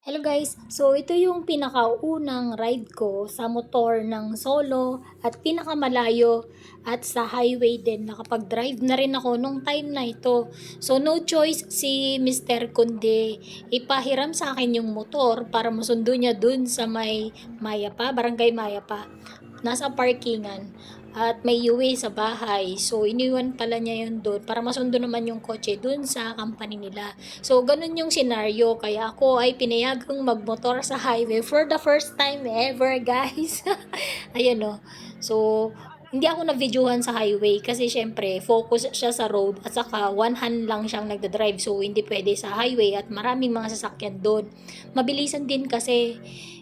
Hello guys! So ito yung pinakaunang ride ko sa motor ng solo at pinakamalayo at sa highway din. Nakapag-drive na rin ako nung time na ito. So no choice si Mr. kundi ipahiram sa akin yung motor para masundo niya dun sa may Mayapa, Barangay Mayapa. Nasa parkingan at may uwi sa bahay. So, iniwan pala niya yun doon para masundo naman yung kotse doon sa company nila. So, ganun yung senaryo. Kaya ako ay pinayagang magmotor sa highway for the first time ever, guys. Ayan o. So, hindi ako na-videohan sa highway kasi syempre focus siya sa road at saka one hand lang siyang nagda-drive, so hindi pwede sa highway at maraming mga sasakyan doon. Mabilisan din kasi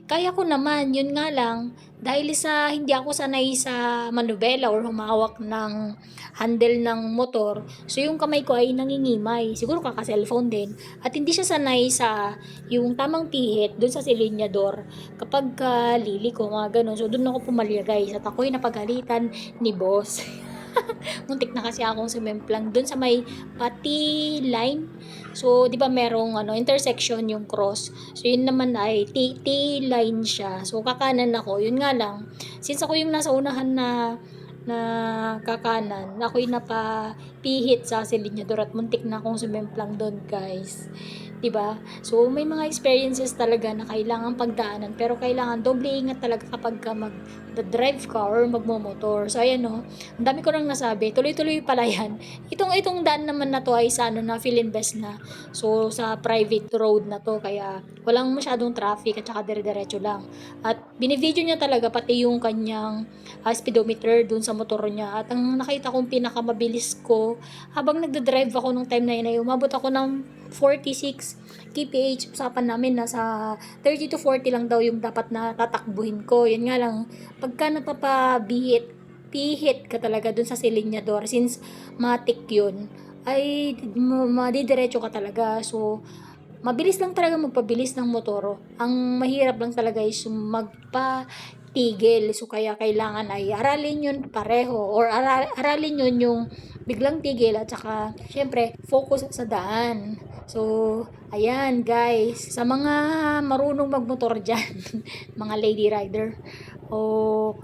kaya ko naman, yun nga lang dahil sa hindi ako sanay sa manubela or humawak ng handle ng motor, so yung kamay ko ay nangingimay. Siguro kaka-cellphone din. At hindi siya sanay sa yung tamang pihit doon sa silinyador kapag liliko, mga ganun. So doon ako pumalya guys at ako'y napagalitan ni boss. Muntik na kasi akong sumemplang doon sa may pati line. So, 'di ba merong intersection yung cross. So, yun naman ay T line siya. So, kakanan ako. Yun nga lang, since ako yung nasa unahan na kakanan, ako'y napapihit sa silinyador at muntik na akong sumemplang doon, guys. 'Di ba? So, may mga experiences talaga na kailangan pagdaanan, pero kailangan doble ingat talaga kapag ka mag-drive ka or magmomotor. So, ayan no. Ang dami ko nang nasabi. Tuloy-tuloy pala 'yan. Itong daan naman na 'to ay sa na Philinvest na. So, sa private road na 'to kaya walang masyadong traffic at saka dire-diretso lang. At binivideo niya talaga pati yung kanyang speedometer dun sa motor niya. At ang nakita kong pinakamabilis ko habang nagda-drive ako nung time na yun ay umabot ako ng 46 kph. Usapan namin nasa 30 to 40 lang daw yung dapat na tatakbuhin ko. Yun nga lang, pagka pihit ka talaga dun sa silinyador, since matik yun, ay madidiretso ka talaga. So, mabilis lang talaga magpabilis ng motor. Ang mahirap lang talaga is magpatigil. So, kaya kailangan ay aralin yun pareho or aralin yun yung biglang tigil at saka syempre focus sa daan. So, ayan guys, sa mga marunong magmotor dyan, mga lady rider,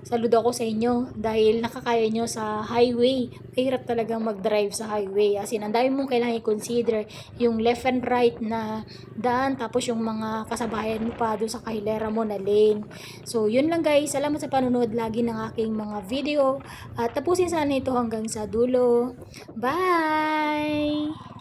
saludo ako sa inyo dahil nakakaya nyo sa highway. Mahirap talagang mag-drive sa highway. As in, ang dami mong kailangan i-consider. Yung left and right na daan, tapos yung mga kasabayan mo pa doon sa kahilera mo na lane. So, yun lang guys. Salamat sa panonood lagi ng aking mga video. At tapusin sana ito hanggang sa dulo. Bye!